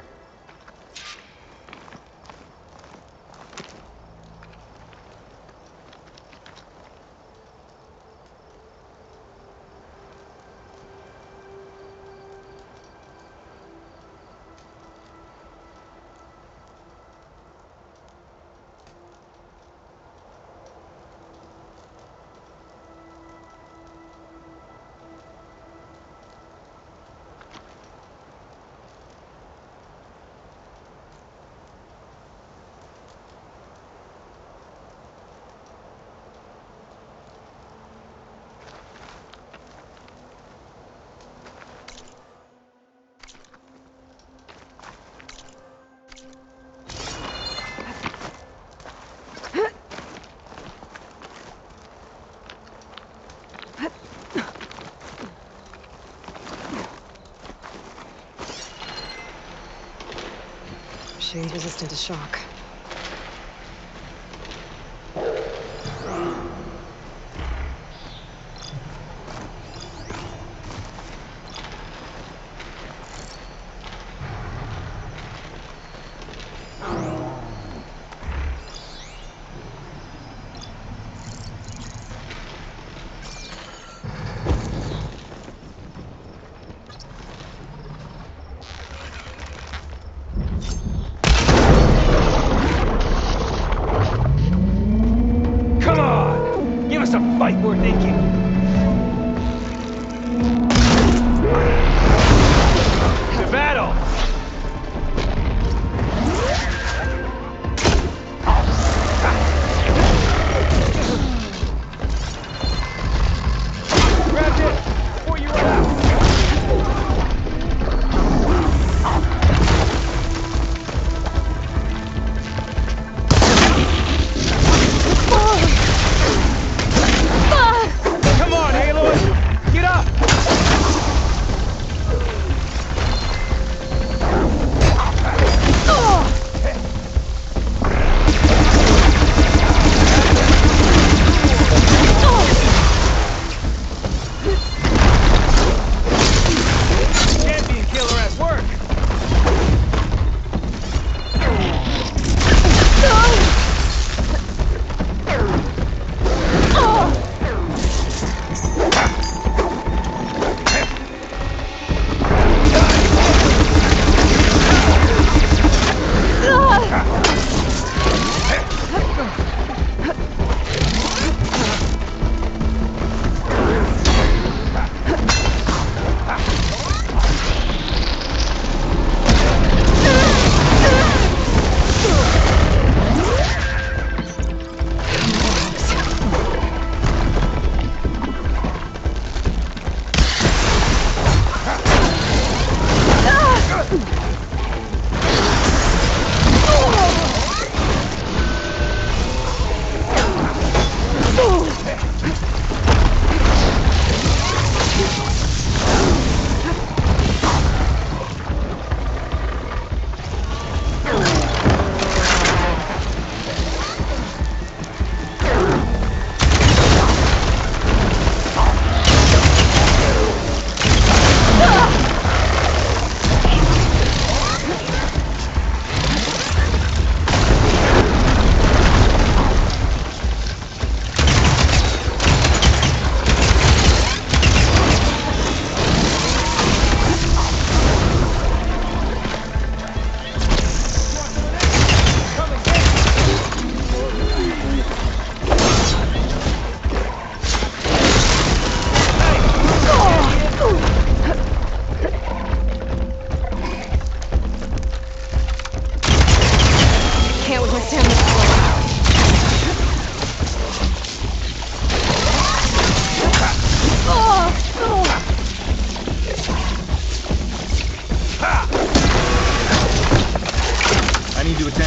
Machine's resistant to shock.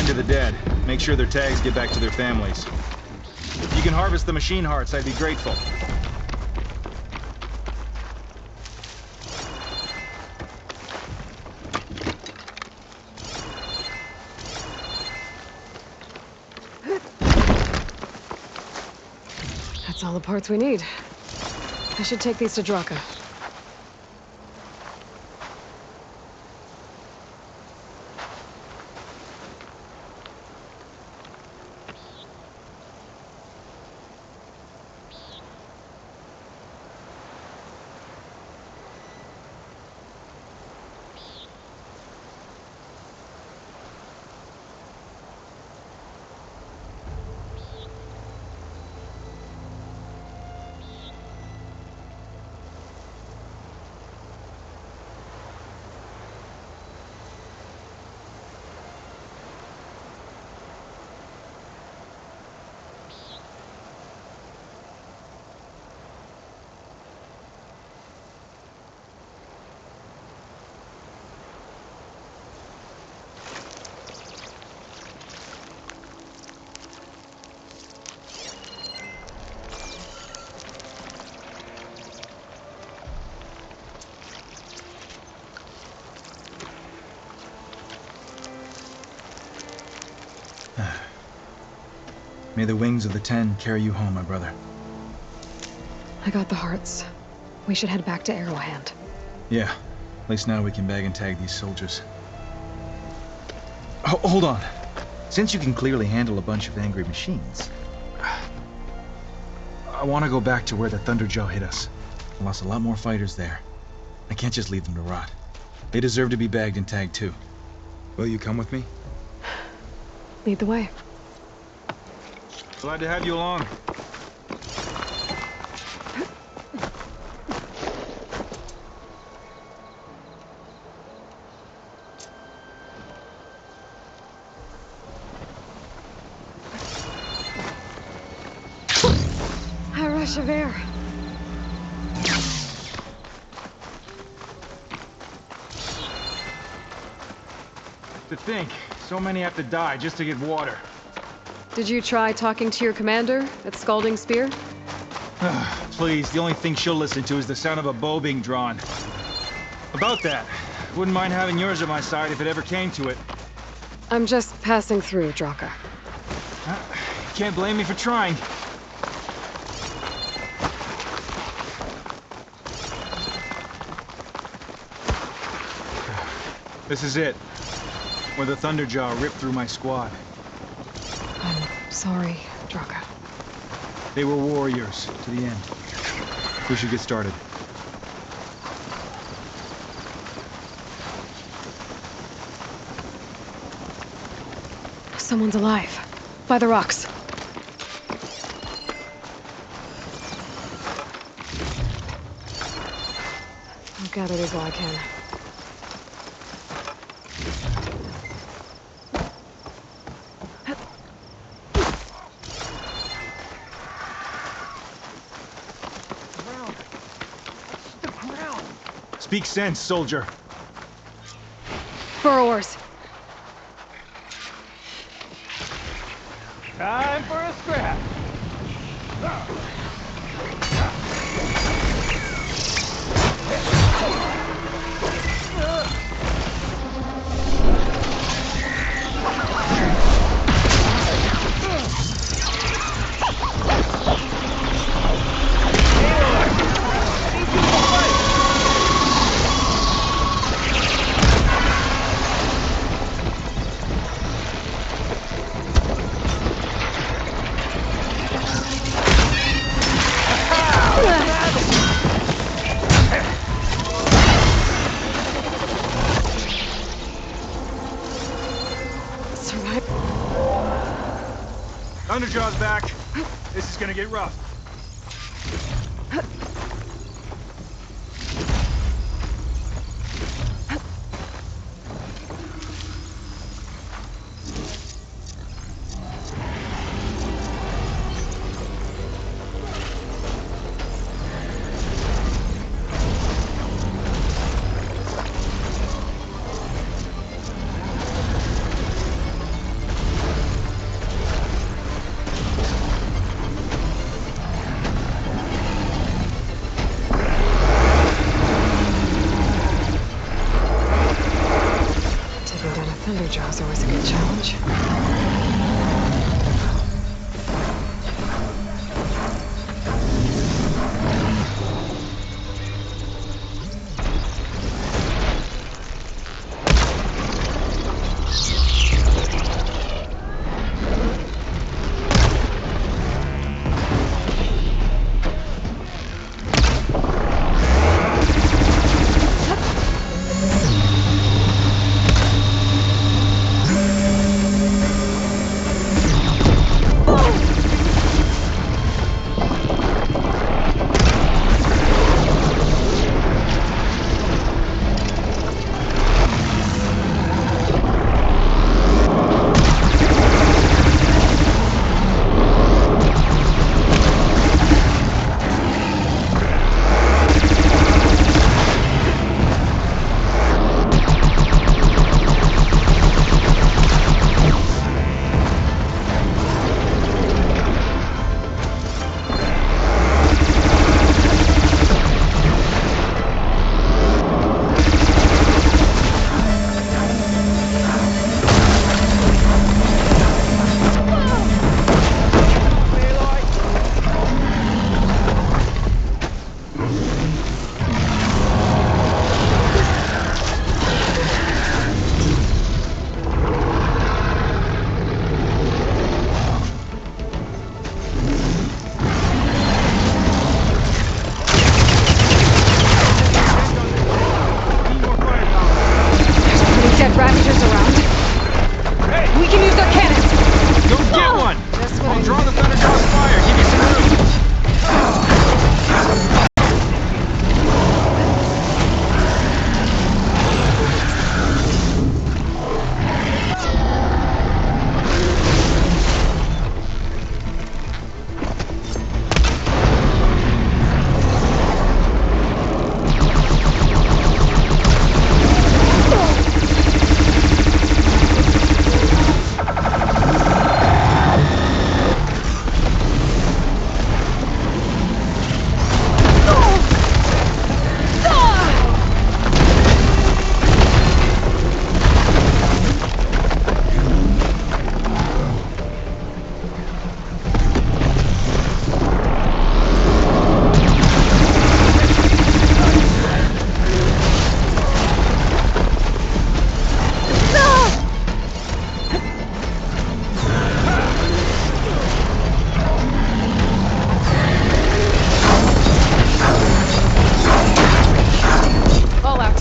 to the dead. Make sure their tags get back to their families. If you can harvest the machine hearts, I'd be grateful. That's all the parts we need. I should take these to Draka. May the wings of the 10 carry you home, my brother. I got the hearts. We should head back to Arrowhand. Yeah. At least now we can bag and tag these soldiers. Oh, hold on. Since you can clearly handle a bunch of angry machines, I want to go back to where the Thunderjaw hit us. I lost a lot more fighters there. I can't just leave them to rot. They deserve to be bagged and tagged too. Will you come with me? Lead the way. Glad to have you along. A rush of air. To think, so many have to die just to get water. Did you try talking to your commander at Scalding Spear? Please, the only thing she'll listen to is the sound of a bow being drawn. About that, wouldn't mind having yours at my side if it ever came to it. I'm just passing through, Draka. Can't blame me for trying. This is it, where the Thunderjaw ripped through my squad. I'm sorry, Draka. They were warriors to the end. We should get started. Someone's alive. By the rocks. I'll gather these while I can. Speak sense, soldier. Burrowers. Time for a scrap. Thunderjaw's back. This is gonna get rough. Thunderjaw is always a good challenge. Ravagers around. Hey! We can use their cannons! Go get one! That's what I'll I draw need. the Thunderjaw's fire. Give me some room. All out.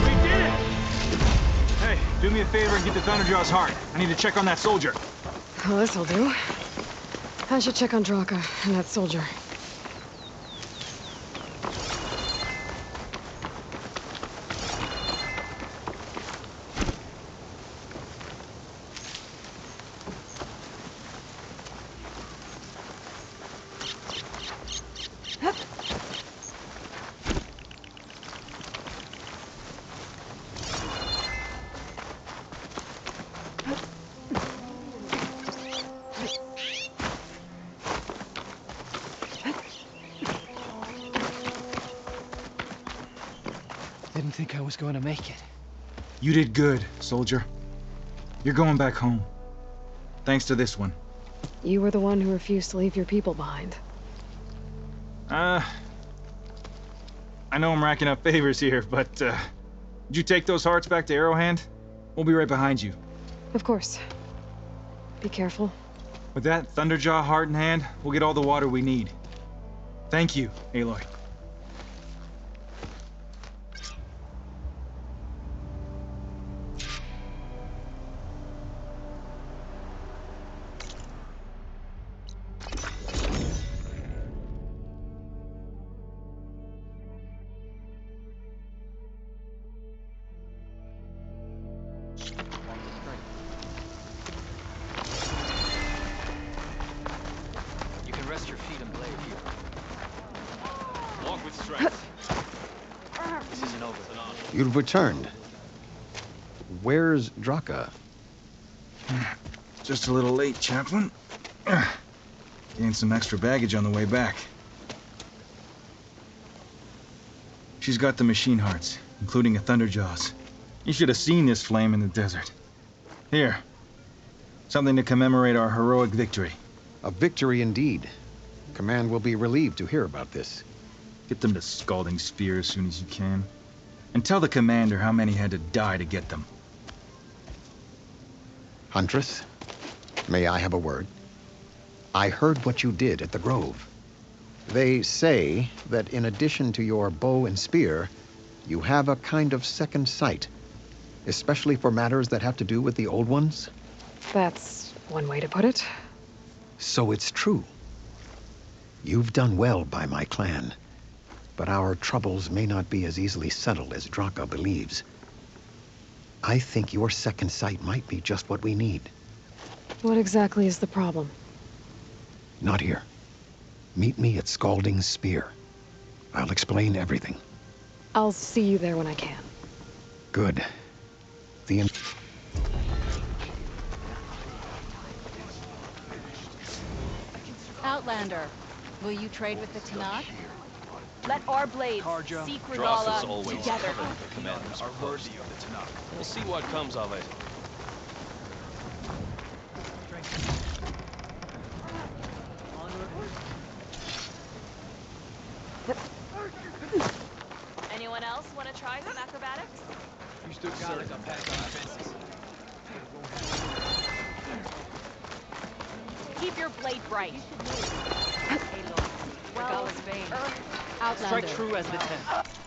We did it! Hey, do me a favor and get the Thunderjaw's heart. I need to check on that soldier. Well, this'll do. I should check on Draka and that soldier. Didn't think I was going to make it. You did good, soldier. You're going back home. Thanks to this one. You were the one who refused to leave your people behind. I know I'm racking up favors here, but, did you take those hearts back to Arrowhand? We'll be right behind you. Of course. Be careful. With that Thunderjaw heart in hand, we'll get all the water we need. Thank you, Aloy. You can rest your feet and blade here. Walk with strength. This isn't over. You've returned. Where's Draka? Just a little late, Chaplain. Gained some extra baggage on the way back. She's got the machine hearts, including a thunderjaws. You should have seen this flame in the desert. Here. Something to commemorate our heroic victory. A victory indeed. Command will be relieved to hear about this. Get them to Scalding Spear as soon as you can. And tell the commander how many had to die to get them. Huntress, may I have a word? I heard what you did at the Grove. They say that in addition to your bow and spear, you have a kind of second sight, especially for matters that have to do with the old ones. That's one way to put it. So it's true. You've done well by my clan, but our troubles may not be as easily settled as Draka believes. I think your second sight might be just what we need. What exactly is the problem? Not here. Meet me at Scalding Spear. I'll explain everything. I'll see you there when I can. Good. Outlander, will you trade with the Tanakh? Let our blades seek Dross is Regala always together. covered with the commanders are worthy of the Tanakh. We'll see what comes of it. Anyone else want to try some acrobatics? You stood guard like a pack on fences. Keep your blade bright. Aloy, Regala's bane. Strike true as the 10.